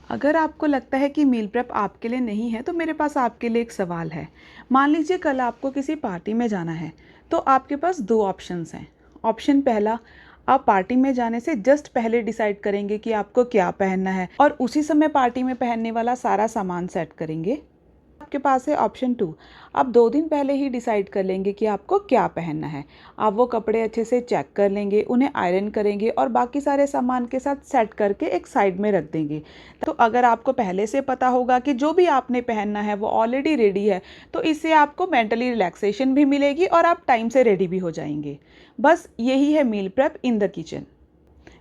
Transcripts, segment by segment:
अगर आपको लगता है कि मील प्रेप आपके लिए नहीं है तो मेरे पास आपके लिए एक सवाल है। मान लीजिए कल आपको किसी पार्टी में जाना है, तो आपके पास दो ऑप्शंस हैं। ऑप्शन पहला, आप पार्टी में जाने से जस्ट पहले डिसाइड करेंगे कि आपको क्या पहनना है और उसी समय पार्टी में पहनने वाला सारा सामान सेट करेंगे। आपके पास है ऑप्शन टू, आप 2 दिन पहले ही डिसाइड कर लेंगे कि आपको क्या पहनना है। आप वो कपड़े अच्छे से चेक कर लेंगे, उन्हें आयरन करेंगे और बाकी सारे सामान के साथ सेट करके एक साइड में रख देंगे। तो अगर आपको पहले से पता होगा कि जो भी आपने पहनना है वो ऑलरेडी रेडी है, तो इससे आपको मेंटली रिलैक्सेशन भी मिलेगी और आप टाइम से रेडी भी हो जाएंगे। बस यही है meal prep in the kitchen.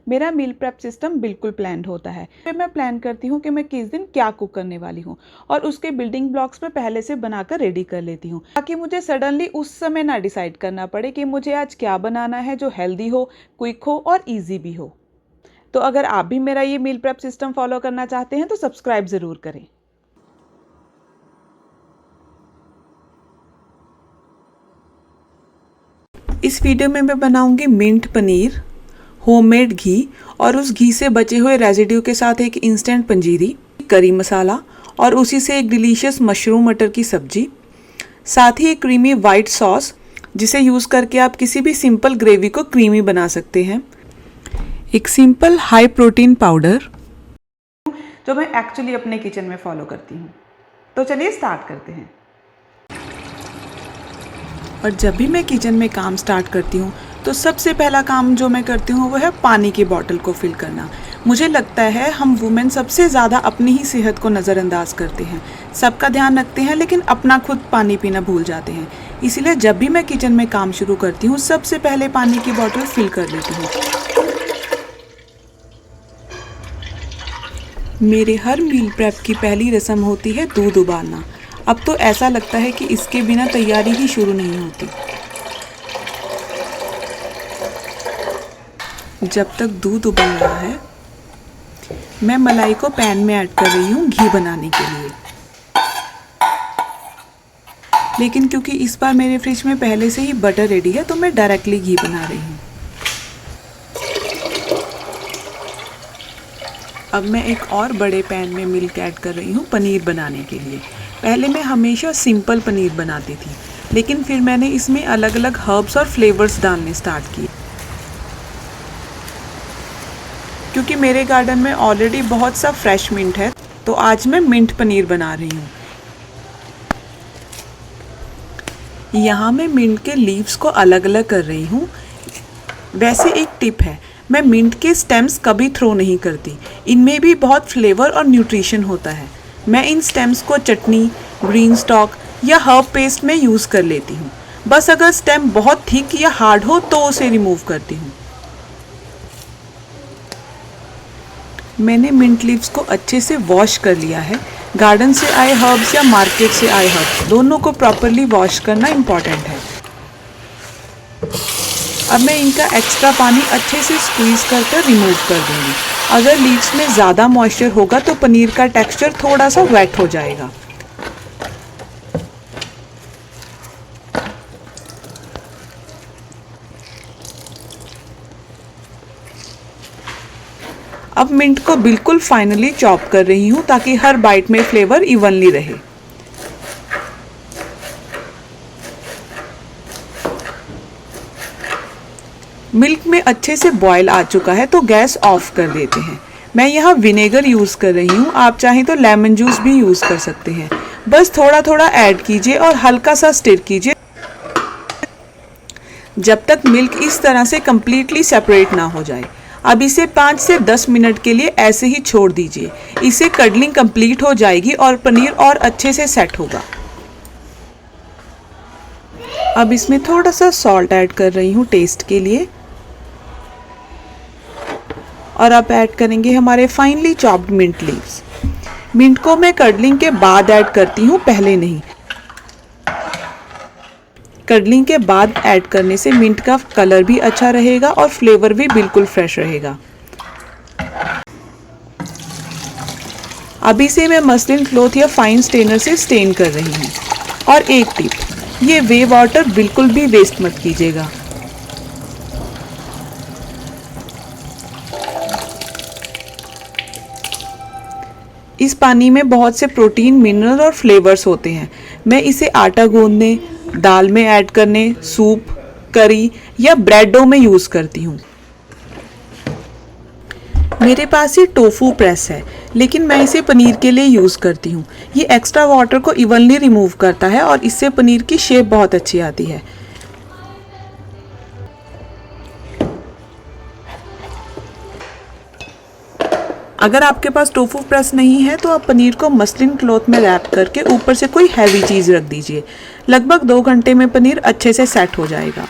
मेरा मील प्रेप सिस्टम बिल्कुल प्लान्ड होता है। फिर मैं प्लान करती हूँ कि मैं किस दिन क्या कुक करने वाली हूँ और उसके बिल्डिंग ब्लॉक्स में पहले से बनाकर रेडी कर लेती हूँ, ताकि मुझे सडनली उस समय ना डिसाइड करना पड़े कि मुझे आज क्या बनाना है जो हेल्दी हो, क्विक हो और ईजी भी हो। तो अगर आप भी मेरा ये मील प्रेप सिस्टम फॉलो करना चाहते हैं तो सब्सक्राइब ज़रूर करें। इस वीडियो में मैं बनाऊंगी मिंट पनीर, होममेड घी और उस घी से बचे हुए रेजिड्यू के साथ एक इंस्टेंट पंजीरी, करी मसाला और उसी से एक डिलीशियस मशरूम मटर की सब्जी, साथ ही एक क्रीमी वाइट सॉस जिसे यूज़ करके आप किसी भी सिंपल ग्रेवी को क्रीमी बना सकते हैं, एक सिंपल हाई प्रोटीन पाउडर जो मैं एक्चुअली अपने किचन में फॉलो करती हूँ। तो चलिए स्टार्ट करते हैं। और जब भी मैं किचन में काम स्टार्ट करती हूँ तो सबसे पहला काम जो मैं करती हूँ वो है पानी की बॉटल को फिल करना। मुझे लगता है हम वुमेन सबसे ज़्यादा अपनी ही सेहत को नज़रअंदाज करते हैं, सबका ध्यान रखते हैं लेकिन अपना खुद पानी पीना भूल जाते हैं। इसीलिए जब भी मैं किचन में काम शुरू करती हूँ सबसे पहले पानी की बॉटल फिल कर लेती हूँ। मेरे हर मील प्रेप की पहली रस्म होती है दूध उबालना। अब तो ऐसा लगता है कि इसके बिना तैयारी ही शुरू नहीं होती। जब तक दूध उबल रहा है मैं मलाई को पैन में ऐड कर रही हूँ घी बनाने के लिए। लेकिन क्योंकि इस बार मेरे फ्रिज में पहले से ही बटर रेडी है तो मैं डायरेक्टली घी बना रही हूँ। अब मैं एक और बड़े पैन में मिल्क ऐड कर रही हूँ पनीर बनाने के लिए। पहले मैं हमेशा सिंपल पनीर बनाती थी, लेकिन फिर मैंने इसमें अलग अलग हर्ब्स और फ्लेवर्स डालने स्टार्ट किए। क्योंकि मेरे गार्डन में ऑलरेडी बहुत सा फ्रेश मिंट है तो आज मैं मिंट पनीर बना रही हूँ। यहाँ मैं मिंट के लीव्स को अलग अलग कर रही हूँ। वैसे एक टिप है, मैं मिंट के स्टेम्स कभी थ्रो नहीं करती, इनमें भी बहुत फ्लेवर और न्यूट्रिशन होता है। मैं इन स्टेम्स को चटनी, ग्रीन स्टॉक या हर्ब पेस्ट में यूज़ कर लेती हूँ। बस अगर स्टेम बहुत थिक या हार्ड हो तो उसे रिमूव करती हूँ। मैंने मिंट लीव्स को अच्छे से वॉश कर लिया है। गार्डन से आए हर्ब्स या मार्केट से आए हर्ब्स दोनों को प्रॉपरली वॉश करना इम्पॉर्टेंट है। अब मैं इनका एक्स्ट्रा पानी अच्छे से स्क्वीज़ कर रिमूव कर दूंगी। अगर लीव्स में ज़्यादा मॉइस्चर होगा तो पनीर का टेक्सचर थोड़ा सा वेट हो जाएगा। अब मिंट को बिल्कुल फाइनली चॉप कर रही हूँ ताकि हर बाइट में फ्लेवर इवनली रहे। मिल्क में अच्छे से बॉयल आ चुका है तो गैस ऑफ कर देते हैं। मैं यहाँ विनेगर यूज़ कर रही हूँ, आप चाहें तो लेमन जूस भी यूज़ कर सकते हैं। बस थोड़ा थोड़ा ऐड कीजिए और हल्का सा स्टिर कीजिए जब तक मिल्क इस तरह से कम्प्लीटली सेपरेट ना हो जाए। अब इसे 5 से 10 मिनट के लिए ऐसे ही छोड़ दीजिए। इससे कडलिंग कंप्लीट हो जाएगी और पनीर और अच्छे से सेट होगा। अब इसमें थोड़ा सा सॉल्ट ऐड कर रही हूँ टेस्ट के लिए और अब ऐड करेंगे हमारे finally chopped mint leaves. Mint को मैं कडलिंग के बाद ऐड करती हूँ, पहले नहीं। कडलिंग के बाद ऐड करने से मिंट का कलर भी अच्छा रहेगा और फ्लेवर भी बिल्कुल फ्रेश रहेगा। अभी से मैं मसलिन क्लॉथ या फाइन स्टेनर से स्टेन कर रही हूँ। और एक टिप, ये वे वाटर बिल्कुल भी वेस्ट मत कीजिएगा। इस पानी में बहुत से प्रोटीन, मिनरल और फ्लेवर्स होते हैं। मैं इसे आटा गूंदने, दाल में ऐड करने, सूप, करी या ब्रेड डो में यूज़ करती हूँ। मेरे पास ये टोफू प्रेस है, लेकिन मैं इसे पनीर के लिए यूज़ करती हूँ। ये एक्स्ट्रा वाटर को इवनली रिमूव करता है और इससे पनीर की शेप बहुत अच्छी आती है। अगर आपके पास टोफू प्रेस नहीं है तो आप पनीर को मसलिन क्लॉथ में रैप करके ऊपर से कोई हैवी चीज़ रख दीजिए। लगभग 2 घंटे में पनीर अच्छे से सेट हो जाएगा।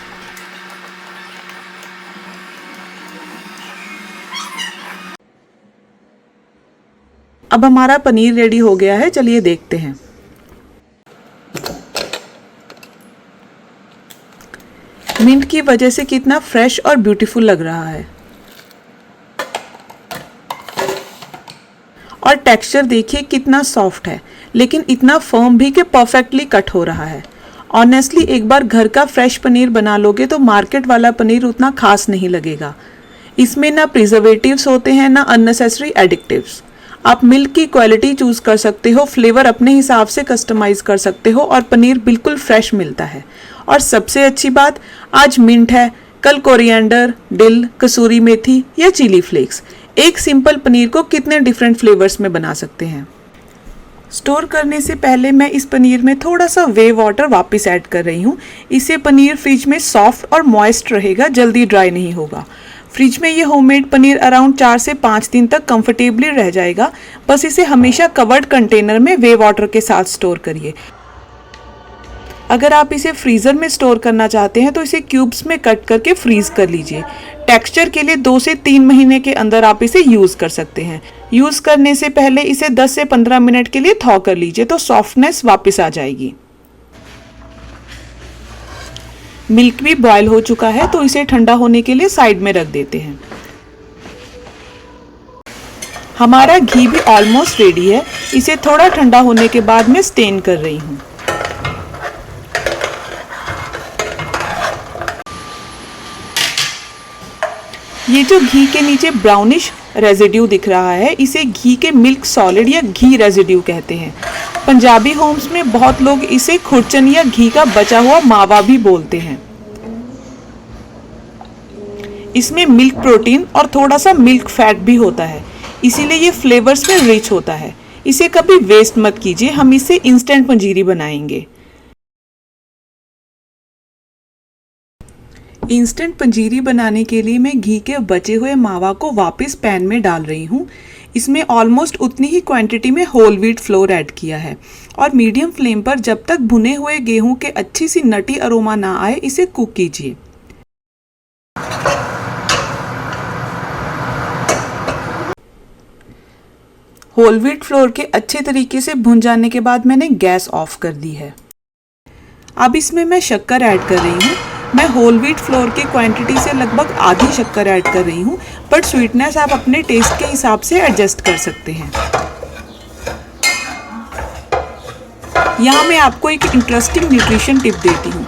अब हमारा पनीर रेडी हो गया है, चलिए देखते हैं। मिंट की वजह से कितना फ्रेश और ब्यूटीफुल लग रहा है और टेक्सचर देखिए कितना सॉफ्ट है, लेकिन इतना फर्म भी कि परफेक्टली कट हो रहा है। ऑनेस्टली एक बार घर का फ्रेश पनीर बना लोगे तो मार्केट वाला पनीर उतना खास नहीं लगेगा। इसमें ना प्रिजर्वेटिव्स होते हैं, ना अननेसेसरी एडिक्टिव्स। आप मिल्क की क्वालिटी चूज़ कर सकते हो, फ्लेवर अपने हिसाब से कस्टमाइज़ कर सकते हो और पनीर बिल्कुल फ्रेश मिलता है। और सबसे अच्छी बात, आज मिंट है, कल कोरिएंडर, डिल, कसूरी मेथी या चिली फ्लेक्स। एक सिंपल पनीर को कितने डिफरेंट फ्लेवर्स में बना सकते हैं। स्टोर करने से पहले मैं इस पनीर में थोड़ा सा वे वाटर वापस ऐड कर रही हूँ। इससे पनीर फ्रिज में सॉफ्ट और मॉइस्ट रहेगा, जल्दी ड्राई नहीं होगा। फ्रिज में ये होममेड पनीर अराउंड 4 से 5 दिन तक कंफर्टेबली रह जाएगा। बस इसे हमेशा कवर्ड कंटेनर में वे वाटर के साथ स्टोर करिए। अगर आप इसे फ्रीज़र में स्टोर करना चाहते हैं तो इसे क्यूब्स में कट करके फ्रीज़ कर लीजिए। टेक्सचर के लिए 2 से 3 महीने के अंदर आप इसे यूज़ कर सकते हैं। यूज़ करने से पहले इसे 10 से 15 मिनट के लिए थॉ कर लीजिए तो सॉफ्टनेस वापस आ जाएगी। मिल्क भी बॉयल हो चुका है तो इसे ठंडा होने के लिए साइड में रख देते हैं। हमारा घी भी ऑलमोस्ट रेडी है। इसे थोड़ा ठंडा होने के बाद मैं स्टेन कर रही हूँ। ये जो घी के नीचे ब्राउनिश रेजिड्यू दिख रहा है, इसे घी के मिल्क सॉलिड या घी रेजिड्यू कहते हैं। पंजाबी होम्स में बहुत लोग इसे खुरचन या घी का बचा हुआ मावा भी बोलते हैं। इसमें मिल्क प्रोटीन और थोड़ा सा मिल्क फैट भी होता है, इसीलिए ये फ्लेवर्स में रिच होता है। इसे कभी वेस्ट मत कीजिए, हम इससे इंस्टेंट पंजीरी बनाएंगे। इंस्टेंट पंजीरी बनाने के लिए मैं घी के बचे हुए मावा को वापस पैन में डाल रही हूँ। इसमें ऑलमोस्ट उतनी ही क्वांटिटी में होल व्हीट फ्लोर ऐड किया है और मीडियम फ्लेम पर जब तक भुने हुए गेहूं के अच्छी सी नटी अरोमा ना आए इसे कुक कीजिए। होल व्हीट फ्लोर के अच्छे तरीके से भुन जाने के बाद मैंने गैस ऑफ कर दी है। अब इसमें मैं शक्कर ऐड कर रही हूँ। मैं होल व्हीट फ्लोर की क्वांटिटी से लगभग आधी शक्कर ऐड कर रही हूँ, बट स्वीटनेस आप अपने टेस्ट के हिसाब से एडजस्ट कर सकते हैं। यहाँ मैं आपको एक इंटरेस्टिंग न्यूट्रिशन टिप देती हूँ।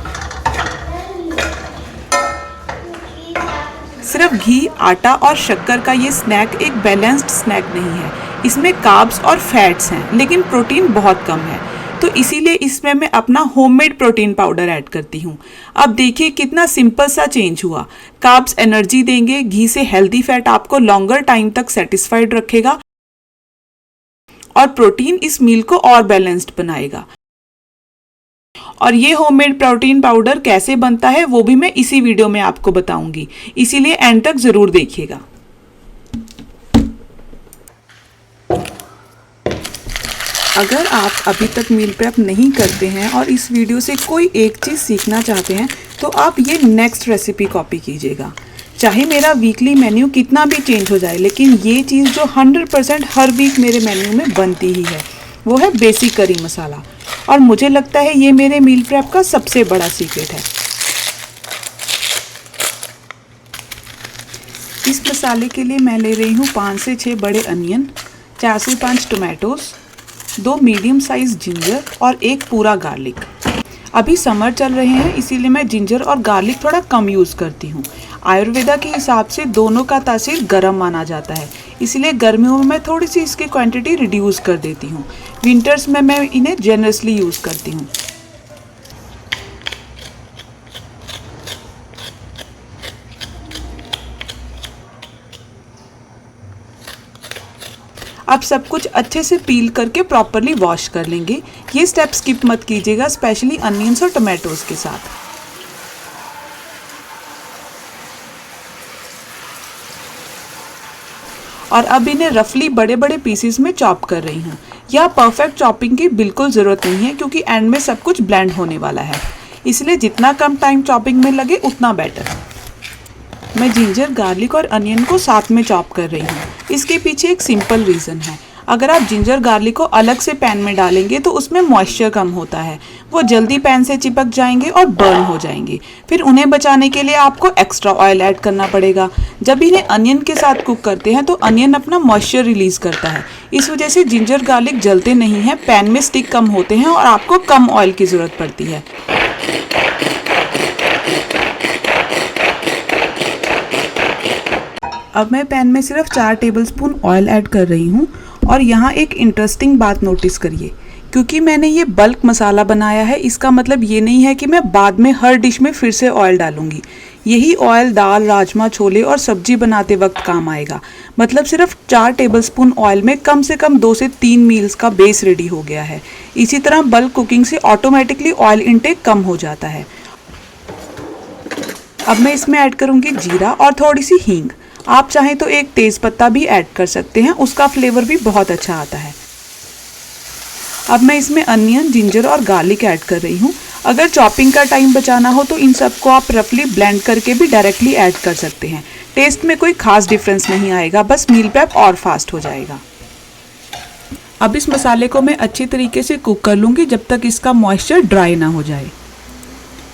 सिर्फ घी, आटा और शक्कर का ये स्नैक एक बैलेंस्ड स्नैक नहीं है। इसमें कार्ब्स और फैट्स हैं, लेकिन प्रोटीन बहुत कम है, तो इसीलिए इसमें मैं अपना होममेड प्रोटीन पाउडर ऐड करती हूँ। अब देखिए कितना सिंपल सा चेंज हुआ। कार्ब्स एनर्जी देंगे, घी से हेल्दी फैट आपको लॉन्गर टाइम तक सेटिस्फाइड रखेगा और प्रोटीन इस मील को और बैलेंस्ड बनाएगा। और ये होममेड प्रोटीन पाउडर कैसे बनता है वो भी मैं इसी वीडियो में आपको बताऊंगी, इसीलिए एंड तक जरूर देखिएगा। अगर आप अभी तक मील प्रेप नहीं करते हैं और इस वीडियो से कोई एक चीज़ सीखना चाहते हैं तो आप ये नेक्स्ट रेसिपी कॉपी कीजिएगा। चाहे मेरा वीकली मेन्यू कितना भी चेंज हो जाए, लेकिन ये चीज़ जो 100% हर वीक मेरे मेन्यू में बनती ही है वो है बेसिक करी मसाला, और मुझे लगता है ये मेरे मील प्रेप का सबसे बड़ा सीक्रेट है। इस मसाले के लिए मैं ले रही हूँ 5 से 6 बड़े अनियन, 4 से 5 टोमेटोज़, 2 मीडियम साइज जिंजर और 1 पूरा गार्लिक। अभी समर चल रहे हैं इसीलिए मैं जिंजर और गार्लिक थोड़ा कम यूज़ करती हूँ। आयुर्वेदा के हिसाब से दोनों का तासीर गर्म माना जाता है, इसलिए गर्मियों में मैं थोड़ी सी इसकी क्वांटिटी रिड्यूस कर देती हूँ। विंटर्स में मैं इन्हें जेनरसली यूज़ करती हूँ। आप सब कुछ अच्छे से पील करके प्रॉपरली वॉश कर लेंगे। ये स्टेप स्किप मत कीजिएगा, स्पेशली अनियंस और टमाटोज के साथ। और अब इन्हें रफली बड़े बड़े पीसेस में चॉप कर रही हूँ। यह परफेक्ट चॉपिंग की बिल्कुल ज़रूरत नहीं है क्योंकि एंड में सब कुछ ब्लेंड होने वाला है, इसलिए जितना कम टाइम चॉपिंग में लगे उतना बेटर। मैं जिंजर, गार्लिक और अनियन को साथ में चॉप कर रही हूँ। इसके पीछे एक सिंपल रीज़न है। अगर आप जिंजर गार्लिक को अलग से पैन में डालेंगे तो उसमें मॉइस्चर कम होता है, वो जल्दी पैन से चिपक जाएंगे और बर्न हो जाएंगे। फिर उन्हें बचाने के लिए आपको एक्स्ट्रा ऑयल ऐड करना पड़ेगा। जब इन्हें अनियन के साथ कुक करते हैं तो अनियन अपना मॉइस्चर रिलीज करता है, इस वजह से जिंजर गार्लिक जलते नहीं हैं, पैन में स्टिक कम होते हैं और आपको कम ऑयल की ज़रूरत पड़ती है। अब मैं पैन में सिर्फ 4 टेबलस्पून ऑयल ऐड कर रही हूँ। और यहाँ एक इंटरेस्टिंग बात नोटिस करिए, क्योंकि मैंने ये बल्क मसाला बनाया है, इसका मतलब ये नहीं है कि मैं बाद में हर डिश में फिर से ऑयल डालूंगी। यही ऑयल दाल, राजमा, छोले और सब्जी बनाते वक्त काम आएगा। मतलब सिर्फ 4 टेबलस्पून ऑयल में कम से कम 2 से 3 मील्स का बेस रेडी हो गया है। इसी तरह बल्क कुकिंग से ऑटोमेटिकली ऑयल इनटेक कम हो जाता है। अब मैं इसमें ऐड करूँगी जीरा और थोड़ी सी हींग। आप चाहें तो एक तेज पत्ता भी ऐड कर सकते हैं, उसका फ्लेवर भी बहुत अच्छा आता है। अब मैं इसमें अनियन, जिंजर और गार्लिक ऐड कर रही हूँ। अगर चॉपिंग का टाइम बचाना हो तो इन सबको आप रफली ब्लेंड करके भी डायरेक्टली ऐड कर सकते हैं। टेस्ट में कोई खास डिफरेंस नहीं आएगा, बस मील प्रेप और फास्ट हो जाएगा। अब इस मसाले को मैं अच्छी तरीके से कुक कर लूँगी जब तक इसका मॉइस्चर ड्राई ना हो जाए।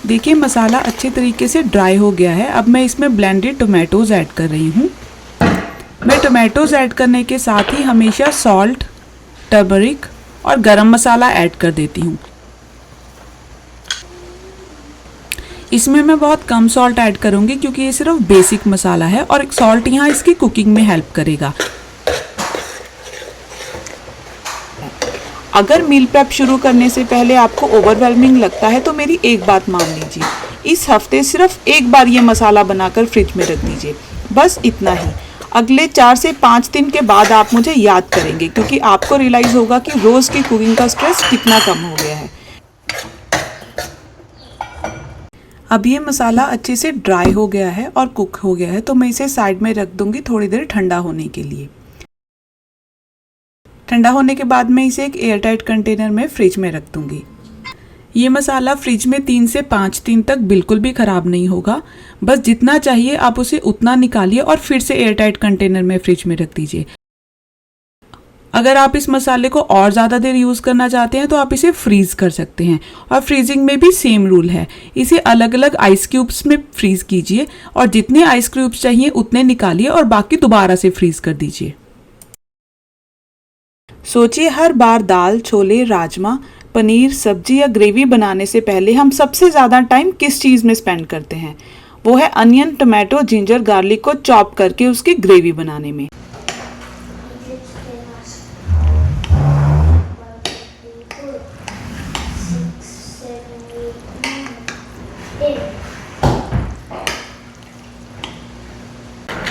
देखिए मसाला अच्छे तरीके से ड्राई हो गया है। अब मैं इसमें ब्लेंडेड टोमेटोज ऐड कर रही हूँ। मैं टोमेटोज ऐड करने के साथ ही हमेशा सॉल्ट, टर्मरिक और गरम मसाला ऐड कर देती हूँ। इसमें मैं बहुत कम सॉल्ट ऐड करूँगी क्योंकि ये सिर्फ बेसिक मसाला है और सॉल्ट यहाँ इसकी कुकिंग में हेल्प करेगा। अगर मील प्रेप शुरू करने से पहले आपको ओवरवेलमिंग लगता है तो मेरी एक बात मान लीजिए, इस हफ्ते सिर्फ एक बार ये मसाला बनाकर फ्रिज में रख दीजिए, बस इतना ही। अगले 4 से 5 दिन के बाद आप मुझे याद करेंगे क्योंकि आपको रियलाइज़ होगा कि रोज़ की कुकिंग का स्ट्रेस कितना कम हो गया है। अब ये मसाला अच्छे से ड्राई हो गया है और कुक हो गया है, तो मैं इसे साइड में रख दूंगी थोड़ी देर ठंडा होने के लिए। ठंडा होने के बाद मैं इसे एक एयरटाइट कंटेनर में फ्रिज में रख दूंगी। ये मसाला फ्रिज में 3 से 5 दिन तक बिल्कुल भी ख़राब नहीं होगा। बस जितना चाहिए आप उसे उतना निकालिए और फिर से एयरटाइट कंटेनर में फ्रिज में रख दीजिए। अगर आप इस मसाले को और ज़्यादा देर यूज़ करना चाहते हैं तो आप इसे फ्रीज़ कर सकते हैं। और फ्रीजिंग में भी सेम रूल है, इसे अलग अलग आइस क्यूब्स में फ्रीज़ कीजिए और जितने आइस क्यूब्स चाहिए उतने निकालिए और बाकी दोबारा से फ्रीज़ कर दीजिए। सोचिए हर बार दाल, छोले, राजमा, पनीर, सब्जी या ग्रेवी बनाने से पहले हम सबसे ज़्यादा टाइम किस चीज़ में स्पेंड करते हैं? वो है अनियन, टमाटो, जिंजर, गार्लिक को चॉप करके उसकी ग्रेवी बनाने में।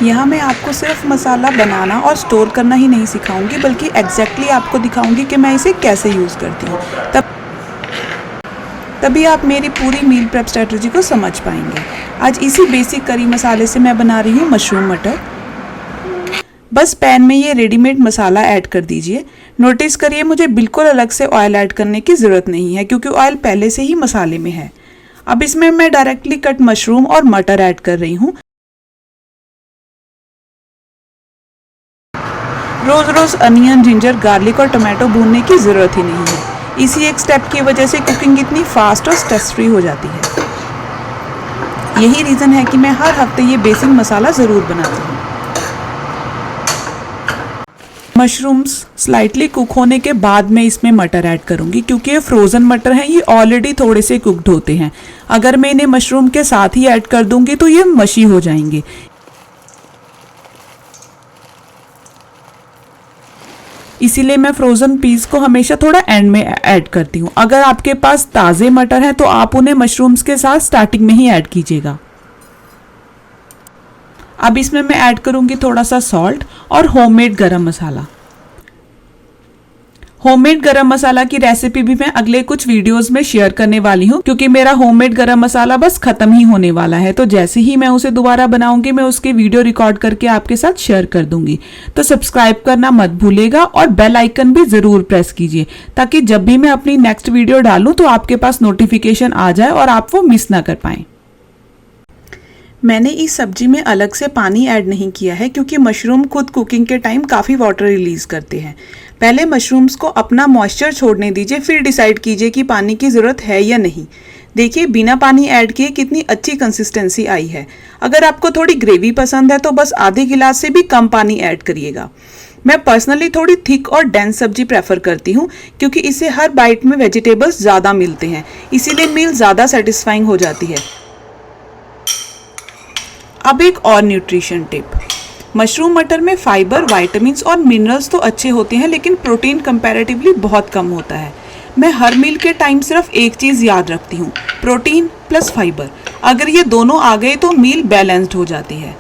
यहाँ मैं आपको सिर्फ मसाला बनाना और स्टोर करना ही नहीं सिखाऊंगी, बल्कि एग्जैक्टली आपको दिखाऊंगी कि मैं इसे कैसे यूज़ करती हूँ। तभी आप मेरी पूरी मील प्रेप स्ट्रेटजी को समझ पाएंगे। आज इसी बेसिक करी मसाले से मैं बना रही हूँ मशरूम मटर। बस पैन में ये रेडीमेड मसाला ऐड कर दीजिए। नोटिस करिए मुझे बिल्कुल अलग से ऑयल ऐड करने की ज़रूरत नहीं है क्योंकि ऑयल पहले से ही मसाले में है। अब इसमें मैं डायरेक्टली कट मशरूम और मटर ऐड कर रही हूँ। रोज़ रोज़ अनियन, जिंजर, गार्लिक और टमाटो भूनने की ज़रूरत ही नहीं है। इसी एक स्टेप की वजह से कुकिंग इतनी फास्ट और स्ट्रेस फ्री हो जाती है। यही रीज़न है कि मैं हर हफ्ते ये बेसिक मसाला ज़रूर बनाती हूँ। मशरूम्स स्लाइटली कुक होने के बाद मैं इसमें मटर ऐड करूँगी क्योंकि ये फ्रोज़न मटर हैं, ये ऑलरेडी थोड़े से कुकड होते हैं। अगर मैं इन्हें मशरूम के साथ ही ऐड कर दूँगी तो ये मशी हो जाएंगे। इसीलिए मैं फ्रोज़न पीस को हमेशा थोड़ा एंड में ऐड करती हूँ। अगर आपके पास ताज़े मटर हैं तो आप उन्हें मशरूम्स के साथ स्टार्टिंग में ही ऐड कीजिएगा। अब इसमें मैं ऐड करूँगी थोड़ा सा सॉल्ट और होममेड गरम मसाला। होममेड गरम मसाला की रेसिपी भी मैं अगले कुछ वीडियोस में शेयर करने वाली हूँ, क्योंकि मेरा होममेड गरम मसाला बस खत्म ही होने वाला है। तो जैसे ही मैं उसे दोबारा बनाऊंगी मैं उसके वीडियो रिकॉर्ड करके आपके साथ शेयर कर दूंगी। तो सब्सक्राइब करना मत भूलिएगा और बेल आइकन भी जरूर प्रेस कीजिए, ताकि जब भी मैं अपनी नेक्स्ट वीडियो डालूं तो आपके पास नोटिफिकेशन आ जाए और आप वो मिस ना कर पाएं। मैंने इस सब्जी में अलग से पानी ऐड नहीं किया है, क्योंकि मशरूम खुद कुकिंग के टाइम काफ़ी वाटर रिलीज़ करते हैं। पहले मशरूम्स को अपना मॉइस्चर छोड़ने दीजिए, फिर डिसाइड कीजिए कि पानी की ज़रूरत है या नहीं। देखिए बिना पानी ऐड किए कितनी अच्छी कंसिस्टेंसी आई है। अगर आपको थोड़ी ग्रेवी पसंद है तो बस आधे गिलास से भी कम पानी ऐड करिएगा। मैं पर्सनली थोड़ी थिक और डेंस सब्जी प्रेफर करती हूँ, क्योंकि इससे हर बाइट में वेजिटेबल्स ज़्यादा मिलते हैं, इसीलिए मील ज़्यादा सेटिस्फाइंग हो जाती है। अब एक और न्यूट्रिशन टिप। मशरूम मटर में फाइबर, विटामिन्स और मिनरल्स तो अच्छे होते हैं, लेकिन प्रोटीन कंपैरेटिवली बहुत कम होता है। मैं हर मील के टाइम सिर्फ एक चीज़ याद रखती हूँ, प्रोटीन प्लस फाइबर। अगर ये दोनों आ गए तो मील बैलेंस्ड हो जाती है।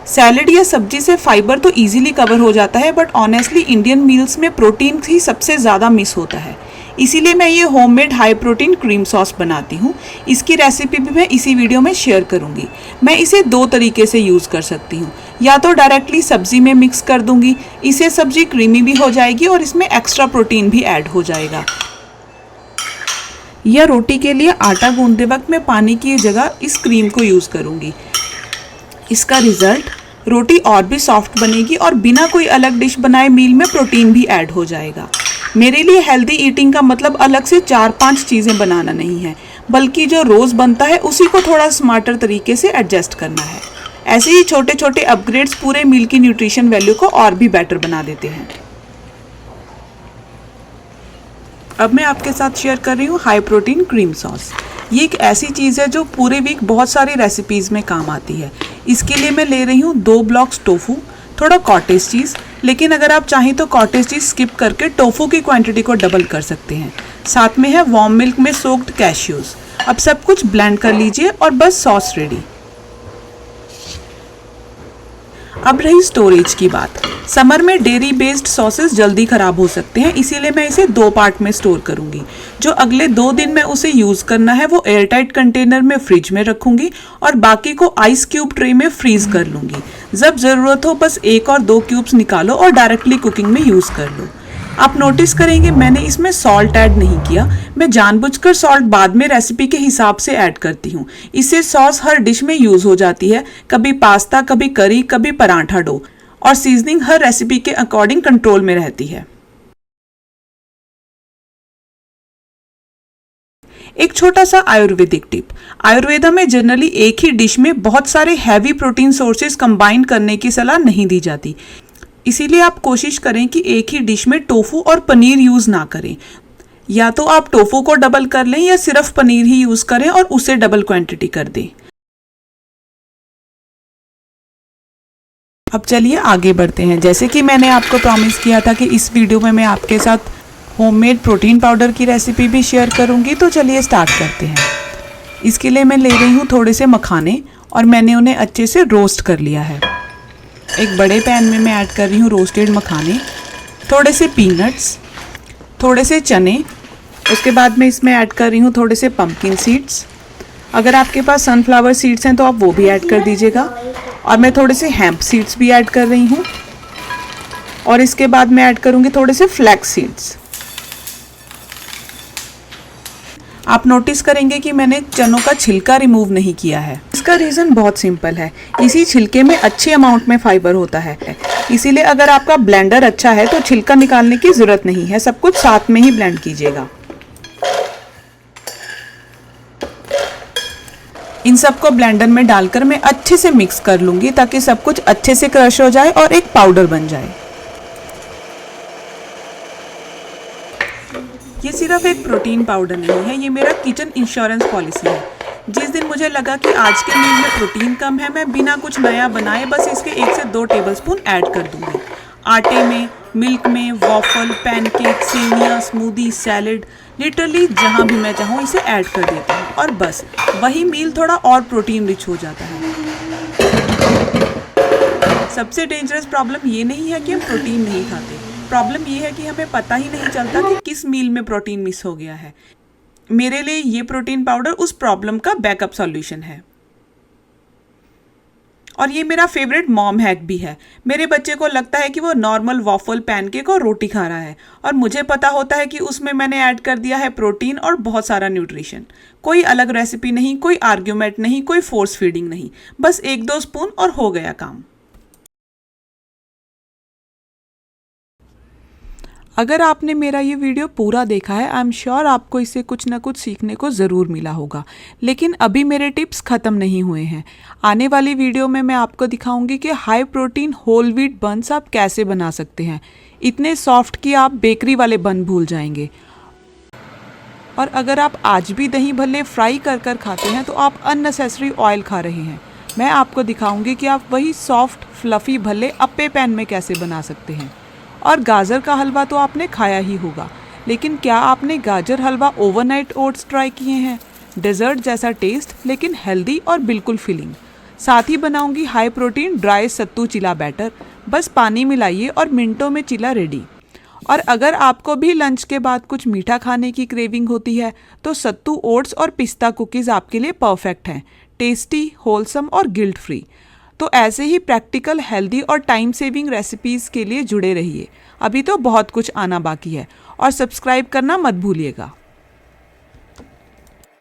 सैलड या सब्जी से फाइबर तो इजीली कवर हो जाता है, बट ऑनेस्टली इंडियन मील्स में प्रोटीन ही सबसे ज़्यादा मिस होता है। इसीलिए मैं ये homemade high protein cream sauce बनाती हूँ। इसकी रेसिपी भी मैं इसी वीडियो में शेयर करूँगी। मैं इसे दो तरीके से यूज़ कर सकती हूँ, या तो डायरेक्टली सब्जी में मिक्स कर दूँगी, इससे सब्जी क्रीमी भी हो जाएगी और इसमें एक्स्ट्रा प्रोटीन भी ऐड हो जाएगा। या रोटी के लिए आटा गूंदते वक्त मैं पानी की जगह इस क्रीम को यूज़ करूँगी। इसका रिजल्ट रोटी और भी सॉफ्ट बनेगी और बिना कोई अलग डिश बनाए मील में प्रोटीन भी ऐड हो जाएगा। मेरे लिए हेल्दी ईटिंग का मतलब अलग से 4-5 चीज़ें बनाना नहीं है, बल्कि जो रोज़ बनता है उसी को थोड़ा स्मार्टर तरीके से एडजस्ट करना है। ऐसे ही छोटे छोटे अपग्रेड्स पूरे मील की न्यूट्रिशन वैल्यू को और भी बेटर बना देते हैं। अब मैं आपके साथ शेयर कर रही हूँ हाई प्रोटीन क्रीम सॉस। ये एक ऐसी चीज़ है जो पूरे वीक बहुत सारी रेसिपीज़ में काम आती है। इसके लिए मैं ले रही हूँ 2 ब्लॉक्स टोफू, थोड़ा कॉटेज चीज़, लेकिन अगर आप चाहें तो कॉटेज चीज़ स्किप करके टोफू की क्वांटिटी को डबल कर सकते हैं। साथ में है वार्म मिल्क में सोक्ड कैश्यूज़। अब सब कुछ ब्लेंड कर लीजिए और बस सॉस रेडी। अब रही स्टोरेज की बात। समर में डेयरी बेस्ड सॉसेस जल्दी ख़राब हो सकते हैं, इसीलिए मैं इसे 2 पार्ट में स्टोर करूंगी। जो अगले 2 दिन में उसे यूज़ करना है वो एयरटाइट कंटेनर में फ्रिज में रखूंगी और बाकी को आइस क्यूब ट्रे में फ्रीज कर लूँगी। जब ज़रूरत हो बस 1 और 2 क्यूब्स निकालो और डायरेक्टली कुकिंग में यूज़ कर लो। आप नोटिस करेंगे मैंने इसमें सॉल्ट ऐड नहीं किया। मैं जानबूझकर सॉल्ट बाद में रेसिपी के हिसाब से ऐड करती हूँ। इससे सॉस हर डिश में यूज़ हो जाती है, कभी पास्ता, कभी करी, कभी पराठा डो, और सीजनिंग हर रेसिपी के अकॉर्डिंग कंट्रोल में रहती है। एक छोटा सा आयुर्वेदिक टिप। आयुर्वेदा में जनरली एक ही डिश में बहुत सारे हैवी प्रोटीन सोर्सेज कंबाइन करने की सलाह नहीं दी जाती। इसीलिए आप कोशिश करें कि एक ही डिश में टोफू और पनीर यूज़ ना करें। या तो आप टोफू को डबल कर लें या सिर्फ पनीर ही यूज़ करें और उसे डबल क्वांटिटी कर दें। अब चलिए आगे बढ़ते हैं। जैसे कि मैंने आपको प्रॉमिस किया था कि इस वीडियो में मैं आपके साथ होममेड प्रोटीन पाउडर की रेसिपी भी शेयर करूंगी, तो चलिए स्टार्ट करते हैं। इसके लिए मैं ले रही हूँ थोड़े से मखाने और मैंने उन्हें अच्छे से रोस्ट कर लिया है। एक बड़े पैन में मैं ऐड कर रही हूँ रोस्टेड मखाने, थोड़े से पीनट्स, थोड़े से चने। उसके बाद मैं इसमें ऐड कर रही हूँ थोड़े से पम्पकिन सीड्स। अगर आपके पास सनफ्लावर सीड्स हैं तो आप वो भी ऐड कर दीजिएगा। और मैं थोड़े से हेम्प सीड्स भी ऐड कर रही हूँ। और इसके बाद मैं ऐड करूँगी थोड़े से फ्लैक्स सीड्स। आप नोटिस करेंगे कि मैंने चनों का छिलका रिमूव नहीं किया है। इसका रीज़न बहुत सिंपल है, इसी छिलके में अच्छे अमाउंट में फाइबर होता है। इसीलिए अगर आपका ब्लेंडर अच्छा है तो छिलका निकालने की ज़रूरत नहीं है, सब कुछ साथ में ही ब्लेंड कीजिएगा। इन सबको ब्लेंडर में डालकर मैं अच्छे से मिक्स कर लूँगी ताकि सब कुछ अच्छे से क्रश हो जाए और एक पाउडर बन जाए। ये सिर्फ एक प्रोटीन पाउडर नहीं है, ये मेरा किचन इंश्योरेंस पॉलिसी है। जिस दिन मुझे लगा कि आज के मील में प्रोटीन कम है, मैं बिना कुछ नया बनाए बस इसके 1 से 2 टेबलस्पून ऐड कर दूंगी। आटे में, मिल्क में, वॉफल, पैनकेक, सेवियाँ, स्मूदी, सैलेड, लिटरली जहाँ भी मैं चाहूँ इसे ऐड कर देता हूँ और बस वही मील थोड़ा और प्रोटीन रिच हो जाता है। सबसे डेंजरस प्रॉब्लम ये नहीं है कि हम प्रोटीन नहीं खाते, प्रॉब्लम ये है कि हमें पता ही नहीं चलता कि किस मील में प्रोटीन मिस हो गया है। मेरे लिए ये प्रोटीन पाउडर उस प्रॉब्लम का बैकअप सॉल्यूशन है और ये मेरा फेवरेट मॉम हैक भी है। मेरे बच्चे को लगता है कि वो नॉर्मल वॉफल, पैनकेक और रोटी खा रहा है और मुझे पता होता है कि उसमें मैंने ऐड कर दिया है प्रोटीन और बहुत सारा न्यूट्रिशन। कोई अलग रेसिपी नहीं, कोई आर्ग्यूमेंट नहीं, कोई फोर्स फीडिंग नहीं, बस 1-2 स्पून और हो गया काम। अगर आपने मेरा ये वीडियो पूरा देखा है, आई एम श्योर आपको इससे कुछ ना कुछ सीखने को ज़रूर मिला होगा। लेकिन अभी मेरे टिप्स ख़त्म नहीं हुए हैं। आने वाली वीडियो में मैं आपको दिखाऊंगी कि high protein whole wheat buns आप कैसे बना सकते हैं, इतने सॉफ्ट कि आप बेकरी वाले बन भूल जाएंगे। और अगर आप आज भी दही भल्ले फ्राई कर कर खाते हैं तो आप अननेसेसरी ऑयल खा रहे हैं। मैं आपको दिखाऊंगी कि आप वही सॉफ्ट फ्लफ़ी भल्ले अप्पे पैन में कैसे बना सकते हैं। और गाजर का हलवा तो आपने खाया ही होगा, लेकिन क्या आपने गाजर हलवा ओवरनाइट ओट्स ट्राई किए हैं? डेजर्ट जैसा टेस्ट लेकिन हेल्दी और बिल्कुल फिलिंग। साथ ही बनाऊंगी हाई प्रोटीन ड्राई सत्तू चिला बैटर, बस पानी मिलाइए और मिनटों में चिला रेडी। और अगर आपको भी लंच के बाद कुछ मीठा खाने की क्रेविंग होती है तो सत्तू ओट्स और पिस्ता कुकीज़ आपके लिए परफेक्ट हैं, टेस्टी, होलसम और गिल्ट फ्री। तो ऐसे ही प्रैक्टिकल, हेल्दी और टाइम सेविंग रेसिपीज़ के लिए जुड़े रहिए। अभी तो बहुत कुछ आना बाकी है और सब्सक्राइब करना मत भूलिएगा।